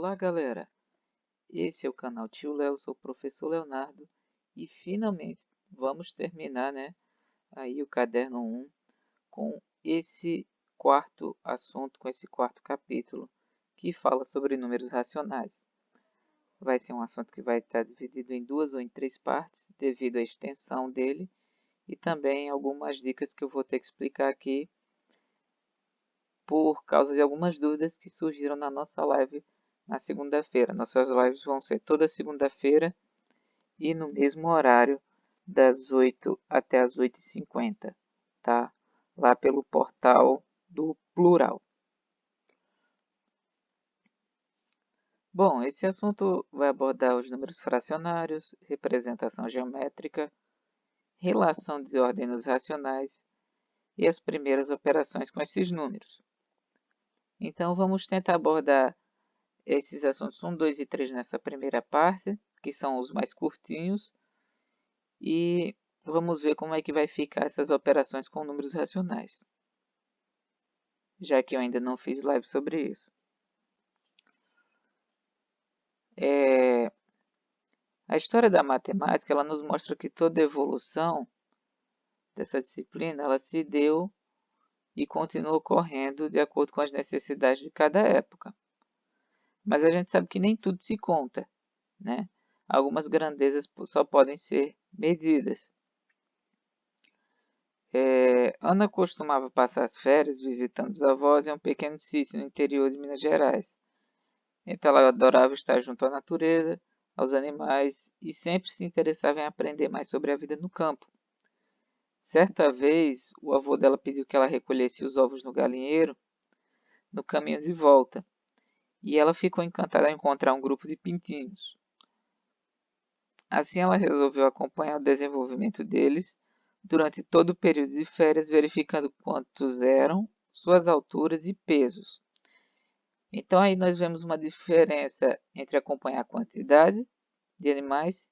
Olá, galera! Esse é o canal Tio Léo, sou o professor Leonardo e finalmente vamos terminar, aí o caderno 1 com esse quarto assunto, com esse quarto capítulo que fala sobre números racionais. Vai ser um assunto que vai estar dividido em 2 ou em 3 partes devido à extensão dele e também algumas dicas que eu vou ter que explicar aqui por causa de algumas dúvidas que surgiram na nossa live na segunda-feira. Nossas lives vão ser toda segunda-feira e no mesmo horário, das 8 até as 8h50, tá? Lá pelo portal do Plural. Bom, esse assunto vai abordar os números fracionários, representação geométrica, relação de ordem nos racionais e as primeiras operações com esses números. Então vamos tentar abordar esses assuntos 1, 2 e 3 nessa primeira parte, que são os mais curtinhos, e vamos ver como é que vai ficar essas operações com números racionais, já que eu ainda não fiz live sobre isso. A história da matemática ela nos mostra que toda evolução dessa disciplina ela se deu e continua ocorrendo de acordo com as necessidades de cada época. Mas a gente sabe que nem tudo se conta, né? Algumas grandezas só podem ser medidas. Ana costumava passar as férias visitando os avós em um pequeno sítio no interior de Minas Gerais. Então ela adorava estar junto à natureza, aos animais e sempre se interessava em aprender mais sobre a vida no campo. Certa vez, o avô dela pediu que ela recolhesse os ovos no galinheiro no caminho de volta, e ela ficou encantada ao encontrar um grupo de pintinhos. Assim ela resolveu acompanhar o desenvolvimento deles durante todo o período de férias, verificando quantos eram, suas alturas e pesos. Então aí nós vemos uma diferença entre acompanhar a quantidade de animais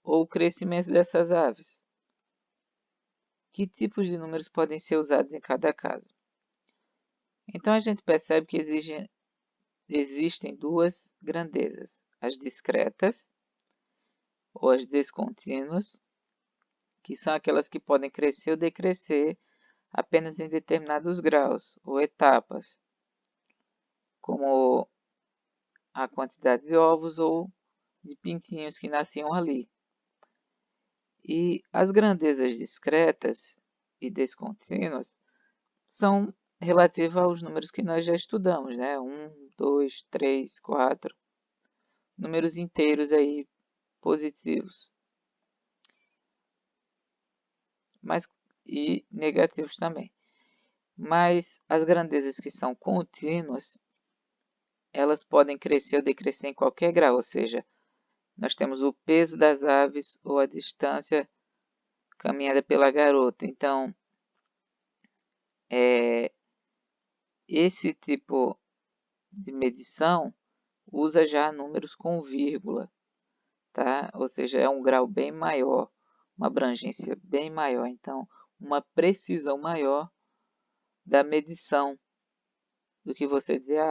ou o crescimento dessas aves. Que tipos de números podem ser usados em cada caso? Então a gente percebe que existem duas grandezas, as discretas ou as descontínuas, que são aquelas que podem crescer ou decrescer apenas em determinados graus ou etapas, como a quantidade de ovos ou de pintinhos que nasciam ali. E as grandezas discretas e descontínuas são relativas aos números que nós já estudamos, né? 1, 2, 3, 4, números inteiros aí positivos, mas e negativos também. Mas as grandezas que são contínuas, elas podem crescer ou decrescer em qualquer grau, ou seja, nós temos o peso das aves ou a distância caminhada pela garota. Então, esse tipo de medição usa já números com vírgula, tá? Ou seja, é um grau bem maior, uma abrangência bem maior, então uma precisão maior da medição do que você dizer,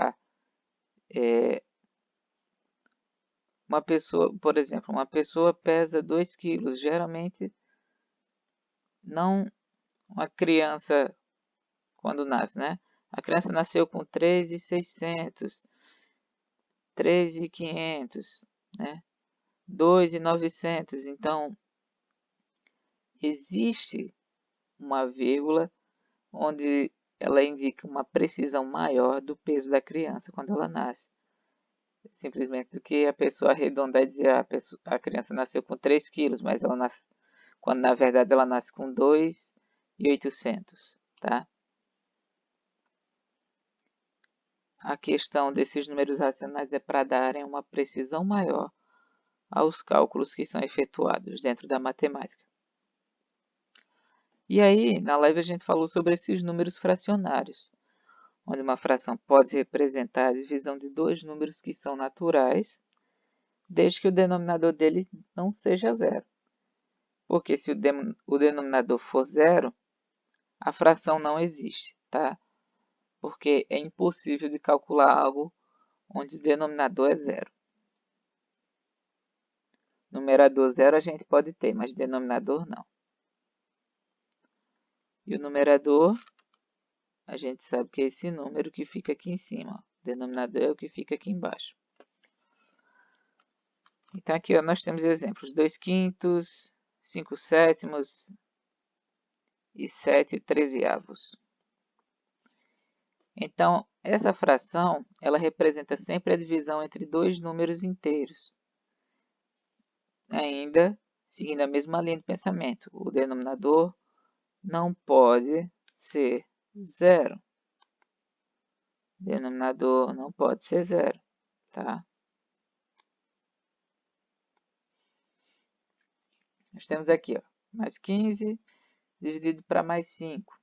uma pessoa, por exemplo, uma pessoa pesa 2 quilos, geralmente não uma criança quando nasce, né? A criança nasceu com 3.600, 3.500, né? 2.900, então existe uma vírgula onde ela indica uma precisão maior do peso da criança quando ela nasce. Simplesmente do que a pessoa arredondar e dizer a criança nasceu com 3 quilos, mas ela nasce, quando na verdade ela nasce com 2.800, tá? A questão desses números racionais é para darem uma precisão maior aos cálculos que são efetuados dentro da matemática. E aí, na live a gente falou sobre esses números fracionários, onde uma fração pode representar a divisão de dois números que são naturais, desde que o denominador dele não seja zero. Porque se o denominador for zero, a fração não existe, tá? Porque é impossível de calcular algo onde o denominador é 0. Numerador 0 a gente pode ter, mas denominador não. E o numerador, a gente sabe que é esse número que fica aqui em cima. O denominador é o que fica aqui embaixo. Então aqui ó, nós temos exemplos 2/5, 5/7 e 7/13. Então, essa fração, ela representa sempre a divisão entre dois números inteiros. Ainda, seguindo a mesma linha de pensamento, o denominador não pode ser 0. Denominador não pode ser 0, tá? Nós temos aqui, ó, mais 15 dividido para mais 5.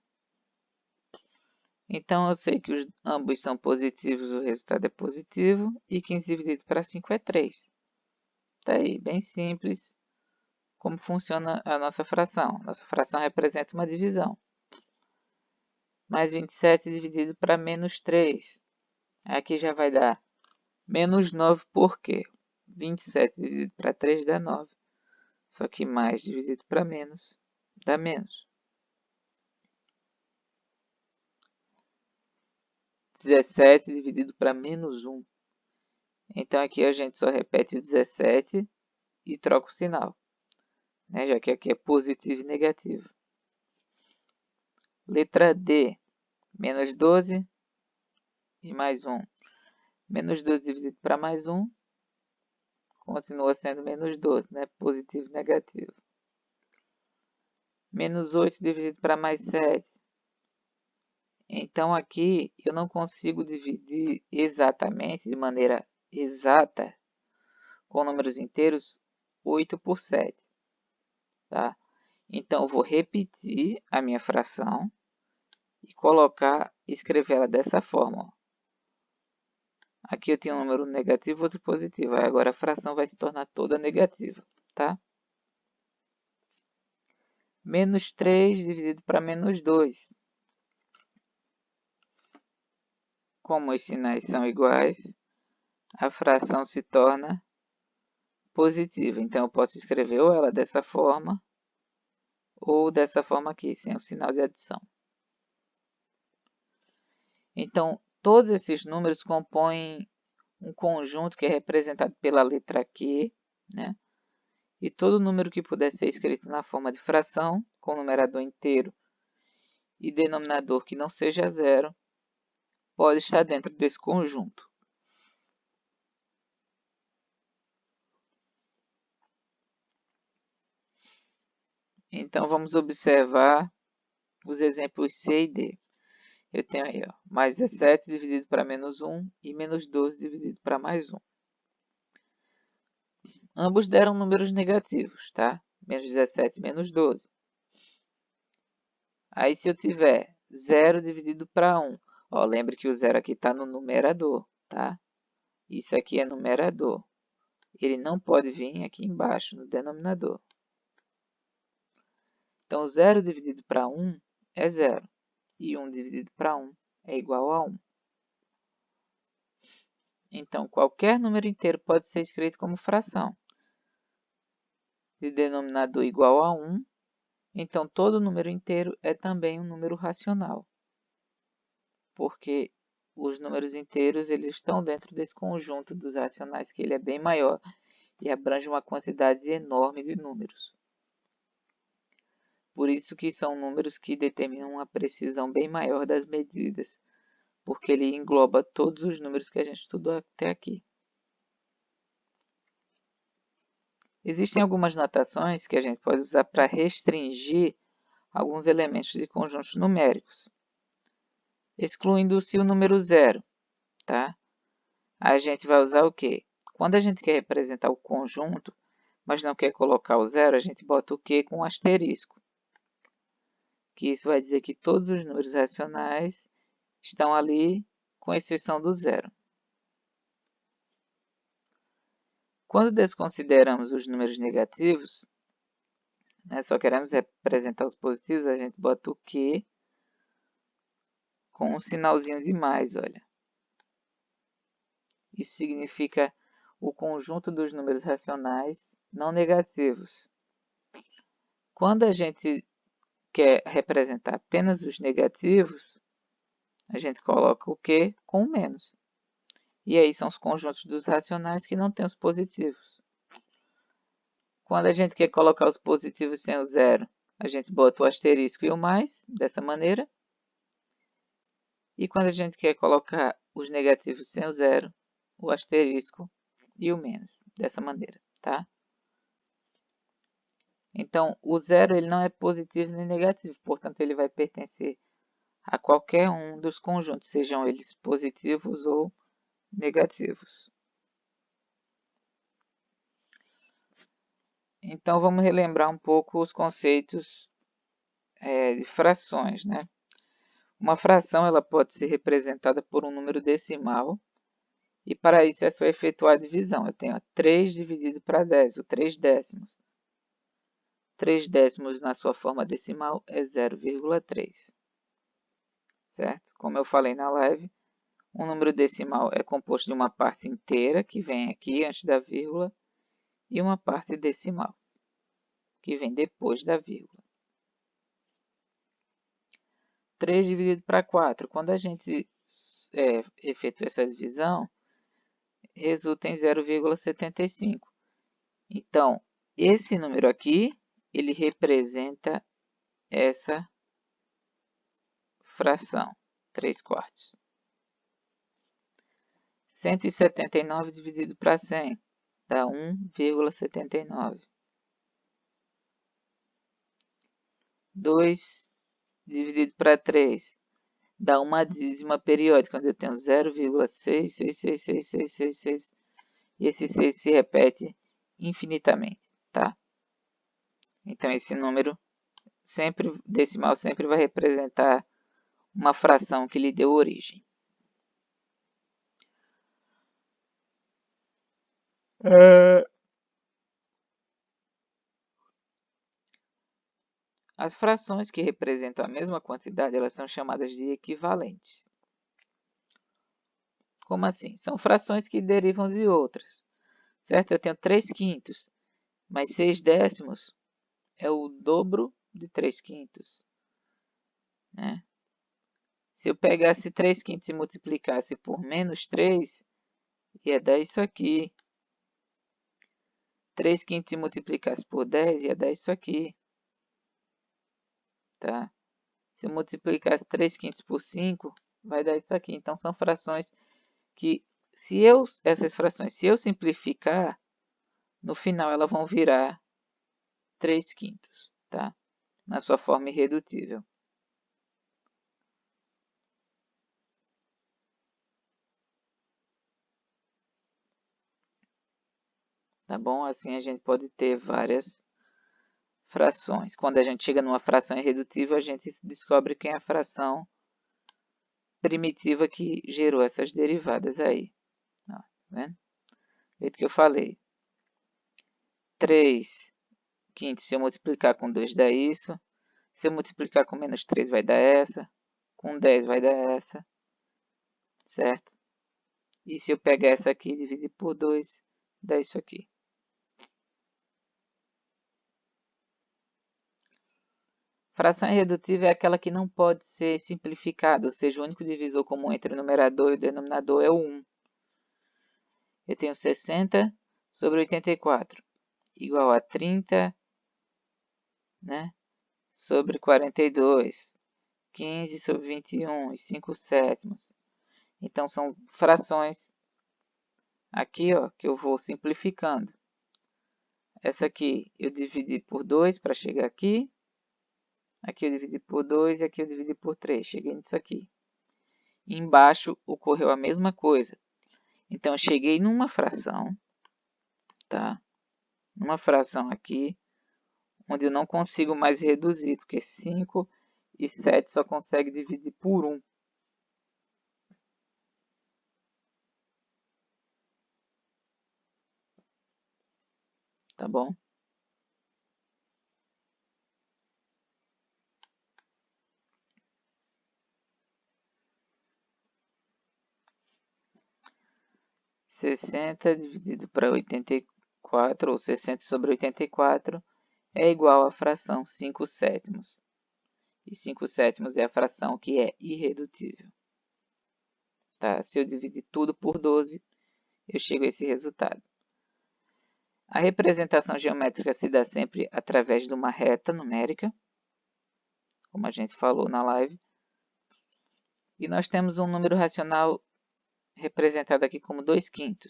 Então, eu sei que ambos são positivos, o resultado é positivo. E 15 dividido para 5 é 3. Tá aí, bem simples como funciona a nossa fração. Nossa fração representa uma divisão. Mais 27 dividido para menos 3. Aqui já vai dar menos 9, por quê? 27 dividido para 3 dá 9. Só que mais dividido para menos dá menos. 17 dividido para menos 1. Então aqui a gente só repete o 17 e troca o sinal, né? Já que aqui é positivo e negativo. Letra D, menos 12 e mais 1. Menos 12 dividido para mais 1 continua sendo menos 12, né? Positivo e negativo. Menos 8 dividido para mais 7. Então aqui eu não consigo dividir exatamente, de maneira exata, com números inteiros, 8 por 7. Tá? Então eu vou repetir a minha fração e escrever ela dessa forma. Ó. Aqui eu tenho um número negativo e outro positivo. Aí agora a fração vai se tornar toda negativa. Tá? Menos 3 dividido para menos 2. Como os sinais são iguais, a fração se torna positiva. Então, eu posso escrever ou ela dessa forma, ou dessa forma aqui, sem o sinal de adição. Então, todos esses números compõem um conjunto que é representado pela letra Q, né? E todo número que puder ser escrito na forma de fração, com numerador inteiro e denominador que não seja 0, pode estar dentro desse conjunto. Então, vamos observar os exemplos C e D. Eu tenho aí, ó, mais 17 dividido para menos 1 e menos 12 dividido para mais 1. Ambos deram números negativos, tá? Menos 17 e menos 12. Aí, se eu tiver 0 dividido para 1, ó, lembre que o 0 aqui está no numerador, tá? Isso aqui é numerador. Ele não pode vir aqui embaixo, no denominador. Então, 0 dividido para 1 é 0. E 1 dividido para 1 é igual a 1. Então, qualquer número inteiro pode ser escrito como fração. De denominador igual a 1, então todo número inteiro é também um número racional. Porque os números inteiros eles estão dentro desse conjunto dos racionais, que ele é bem maior e abrange uma quantidade enorme de números. Por isso que são números que determinam uma precisão bem maior das medidas, porque ele engloba todos os números que a gente estudou até aqui. Existem algumas notações que a gente pode usar para restringir alguns elementos de conjuntos numéricos, excluindo-se o número 0, tá? A gente vai usar o quê? Quando a gente quer representar o conjunto, mas não quer colocar o 0, a gente bota o Q com um asterisco. Que isso vai dizer que todos os números racionais estão ali, com exceção do 0. Quando desconsideramos os números negativos, né, só queremos representar os positivos, a gente bota o Q com um sinalzinho de mais, olha. Isso significa o conjunto dos números racionais não negativos. Quando a gente quer representar apenas os negativos, a gente coloca o Q com o menos. E aí são os conjuntos dos racionais que não têm os positivos. Quando a gente quer colocar os positivos sem o zero, a gente bota o asterisco e o mais, dessa maneira. E quando a gente quer colocar os negativos sem o zero, o asterisco e o menos, dessa maneira, tá? Então, o zero ele não é positivo nem negativo, portanto, ele vai pertencer a qualquer um dos conjuntos, sejam eles positivos ou negativos. Então, vamos relembrar um pouco os conceitos de frações, né? Uma fração ela pode ser representada por um número decimal, e para isso é só efetuar a divisão. Eu tenho 3 dividido para 10, o 3 décimos. 3 décimos na sua forma decimal é 0,3. Certo? Como eu falei na live, um número decimal é composto de uma parte inteira, que vem aqui antes da vírgula, e uma parte decimal, que vem depois da vírgula. 3 dividido para 4. Quando a gente efetua essa divisão, resulta em 0,75. Então, esse número aqui, ele representa essa fração, 3 quartos. 179 dividido para 100 dá 1,79. 2 dividido para 3 dá uma dízima periódica, onde eu tenho 0,6666666, e esse 6 se repete infinitamente, tá? Então, esse número decimal sempre vai representar uma fração que lhe deu origem. As frações que representam a mesma quantidade, elas são chamadas de equivalentes. Como assim? São frações que derivam de outras, certo? Eu tenho 3 quintos, mas 6 décimos é o dobro de 3 quintos, né? Se eu pegasse 3 quintos e multiplicasse por menos 3, ia dar isso aqui. 3 quintos e multiplicasse por 10, ia dar isso aqui. Tá? Se eu multiplicasse 3 quintos por 5, vai dar isso aqui. Então, são frações que, essas frações, se eu simplificar, no final elas vão virar 3 quintos, tá? Na sua forma irredutível. Tá bom? Assim a gente pode ter várias frações. Quando a gente chega numa fração irredutível, a gente descobre quem é a fração primitiva que gerou essas derivadas aí. Ó, tá vendo? Do jeito que eu falei. 3 quintos, se eu multiplicar com 2 dá isso. Se eu multiplicar com menos 3 vai dar essa. Com 10 vai dar essa. Certo? E se eu pegar essa aqui e dividir por 2, dá isso aqui. Fração irredutível é aquela que não pode ser simplificada, ou seja, o único divisor comum entre o numerador e o denominador é o 1. Eu tenho 60 sobre 84, igual a 30, né, sobre 42, 15 sobre 21 e 5 sétimos. Então, são frações aqui, ó, que eu vou simplificando. Essa aqui eu dividi por 2 para chegar aqui. Aqui eu dividi por 2 e aqui eu dividi por 3. Cheguei nisso aqui. E embaixo ocorreu a mesma coisa. Então, eu cheguei numa fração, tá? Numa fração aqui, onde eu não consigo mais reduzir, porque 5 e 7 só consegue dividir por 1. Tá bom? 60 dividido para 84, ou 60 sobre 84, é igual à fração 5 sétimos. E 5 sétimos é a fração que é irredutível. Tá? Se eu dividir tudo por 12, eu chego a esse resultado. A representação geométrica se dá sempre através de uma reta numérica, como a gente falou na live. E nós temos um número racional representado aqui como 2/5.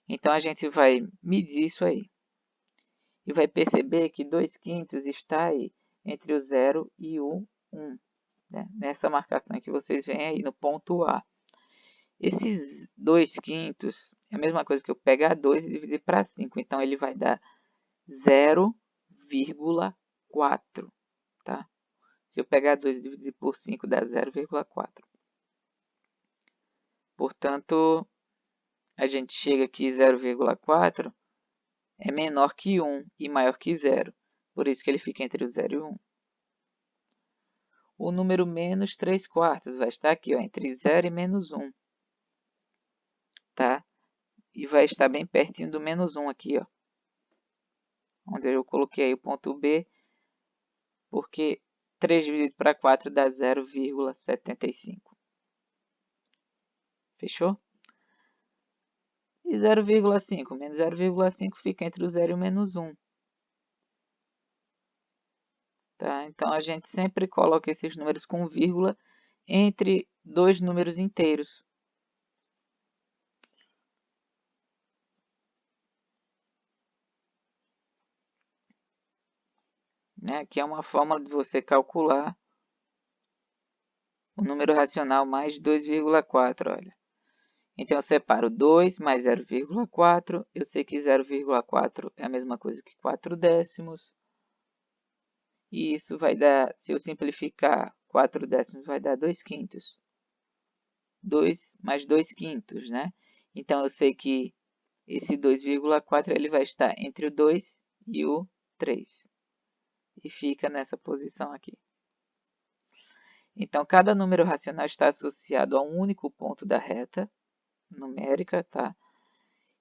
Então, a gente vai medir isso aí. E vai perceber que 2/5 está aí entre o 0 e o 1. Né? Nessa marcação que vocês veem aí no ponto A. Esses 2/5 é a mesma coisa que eu pegar 2 e dividir para 5. Então, ele vai dar 0,4. Tá? Se eu pegar 2 e dividir por 5, dá 0,4. Portanto, a gente chega aqui 0,4 é menor que 1 e maior que 0. Por isso que ele fica entre o 0 e o 1. O número menos 3/4 vai estar aqui, ó, entre 0 e menos 1. Tá? E vai estar bem pertinho do menos 1 aqui, ó, onde eu coloquei o ponto B, porque 3 dividido para 4 dá 0,75. Fechou? E 0,5 menos 0,5 fica entre o 0 e o menos 1. Tá? Então, a gente sempre coloca esses números com vírgula entre dois números inteiros. Né? Aqui é uma forma de você calcular o número racional mais 2,4. Olha. Então, eu separo 2 mais 0,4. Eu sei que 0,4 é a mesma coisa que 4 décimos. E isso vai dar, se eu simplificar, 4 décimos vai dar 2/5. 2 mais 2/5, né? Então, eu sei que esse 2,4 ele vai estar entre o 2 e o 3. E fica nessa posição aqui. Então, cada número racional está associado a um único ponto da reta numérica, tá?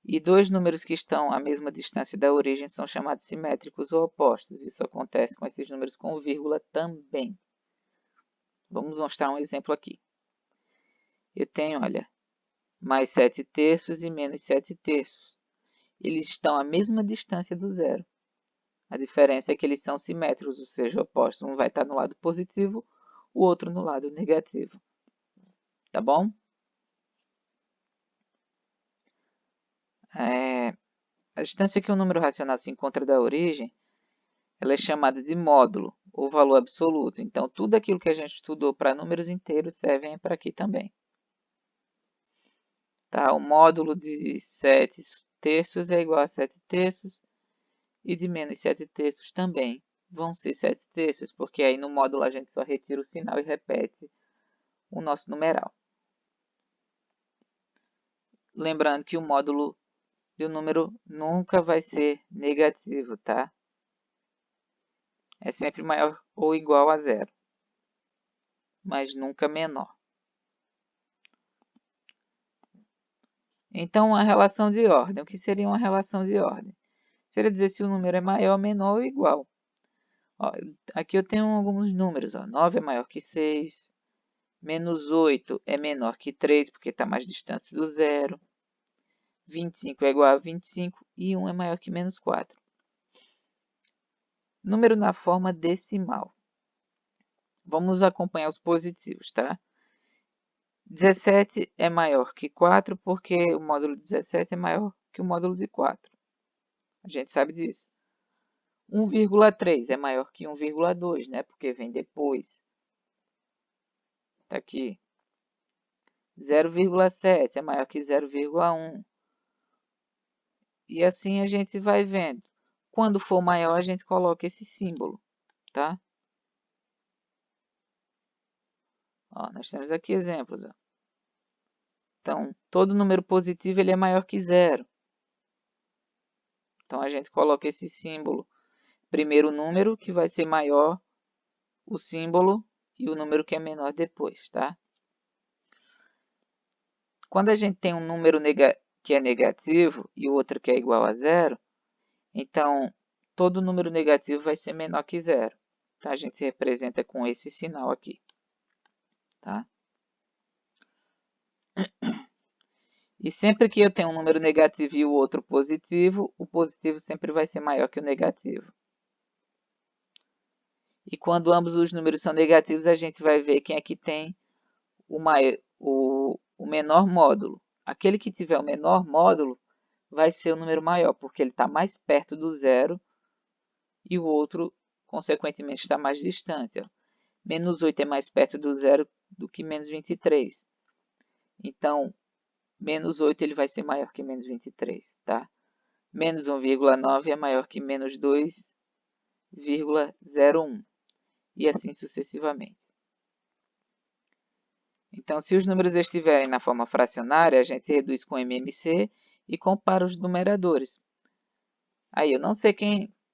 E dois números que estão à mesma distância da origem são chamados simétricos ou opostos. Isso acontece com esses números com vírgula também. Vamos mostrar um exemplo aqui. Eu tenho, olha, mais 7/3 e menos 7/3. Eles estão à mesma distância do zero. A diferença é que eles são simétricos, ou seja, opostos. Um vai estar no lado positivo, o outro no lado negativo. Tá bom? A distância que um número racional se encontra da origem, ela é chamada de módulo, ou valor absoluto. Então, tudo aquilo que a gente estudou para números inteiros serve para aqui também. Tá? O módulo de 7/3 é igual a 7/3, e de menos 7/3 também vão ser 7/3, porque aí no módulo a gente só retira o sinal e repete o nosso numeral. Lembrando que o módulo do número nunca vai ser negativo, tá? É sempre maior ou igual a 0, mas nunca menor. Então, uma relação de ordem. O que seria uma relação de ordem? Seria dizer se o número é maior, menor ou igual. Ó, aqui eu tenho alguns números. Ó. 9 é maior que 6. Menos 8 é menor que 3, porque está mais distante do zero. 25 é igual a 25 e 1 é maior que menos 4. Número na forma decimal. Vamos acompanhar os positivos, tá? 17 é maior que 4 porque o módulo de 17 é maior que o módulo de 4. A gente sabe disso. 1,3 é maior que 1,2, né? Porque vem depois. Está aqui. 0,7 é maior que 0,1. E assim a gente vai vendo. Quando for maior, a gente coloca esse símbolo, tá? Ó, nós temos aqui exemplos. Ó. Então, todo número positivo ele é maior que 0. Então, a gente coloca esse símbolo. Primeiro número, que vai ser maior, o símbolo, e o número que é menor depois, tá? Quando a gente tem um número que é negativo e o outro que é igual a zero, então todo número negativo vai ser menor que zero. Então, a gente representa com esse sinal aqui. Tá? E sempre que eu tenho um número negativo e o outro positivo, o positivo sempre vai ser maior que o negativo. E quando ambos os números são negativos, a gente vai ver quem é que tem o menor módulo. Aquele que tiver o menor módulo vai ser o número maior, porque ele está mais perto do zero e o outro, consequentemente, está mais distante. Ó. Menos 8 é mais perto do zero do que menos 23. Então, menos 8 ele vai ser maior que menos 23. Tá? Menos 1,9 é maior que menos 2,01. E assim sucessivamente. Então, se os números estiverem na forma fracionária, a gente reduz com MMC e compara os numeradores. Aí eu não sei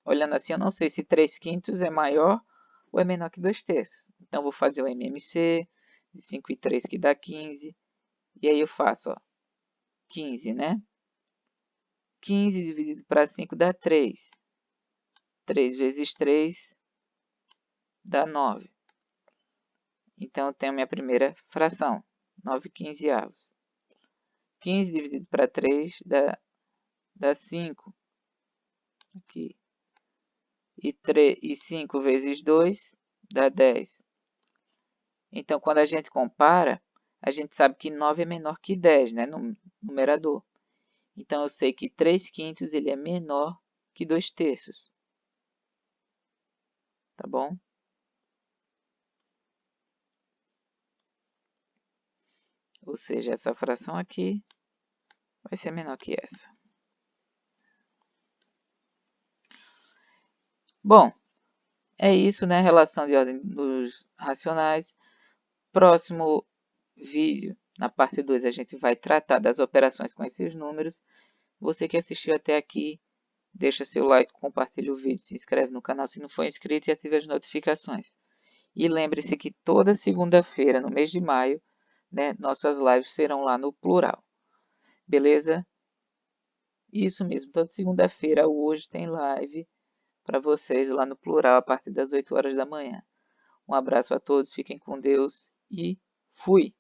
olhando assim, eu não sei se 3/5 é maior ou é menor que 2/3. Então, vou fazer o MMC de 5 e 3 que dá 15. E aí eu faço 15, né? 15 dividido para 5 dá 3. 3 vezes 3 dá 9. Então, eu tenho minha primeira fração, 9/15. 15 dividido para 3 dá 5. Aqui. E 5 vezes 2 dá 10. Então, quando a gente compara, a gente sabe que 9 é menor que 10, né, no numerador. Então, eu sei que 3/5 ele é menor que 2/3. Tá bom? Ou seja, essa fração aqui vai ser menor que essa. Bom, é isso, né? Relação de ordem dos racionais. Próximo vídeo, na parte 2, a gente vai tratar das operações com esses números. Você que assistiu até aqui, deixa seu like, compartilha o vídeo, se inscreve no canal se não for inscrito e ative as notificações. E lembre-se que toda segunda-feira, no mês de maio, né, nossas lives serão lá no Plural. Beleza? Isso mesmo, toda segunda-feira, hoje tem live para vocês lá no Plural a partir das 8 horas da manhã. Um abraço a todos, fiquem com Deus e fui!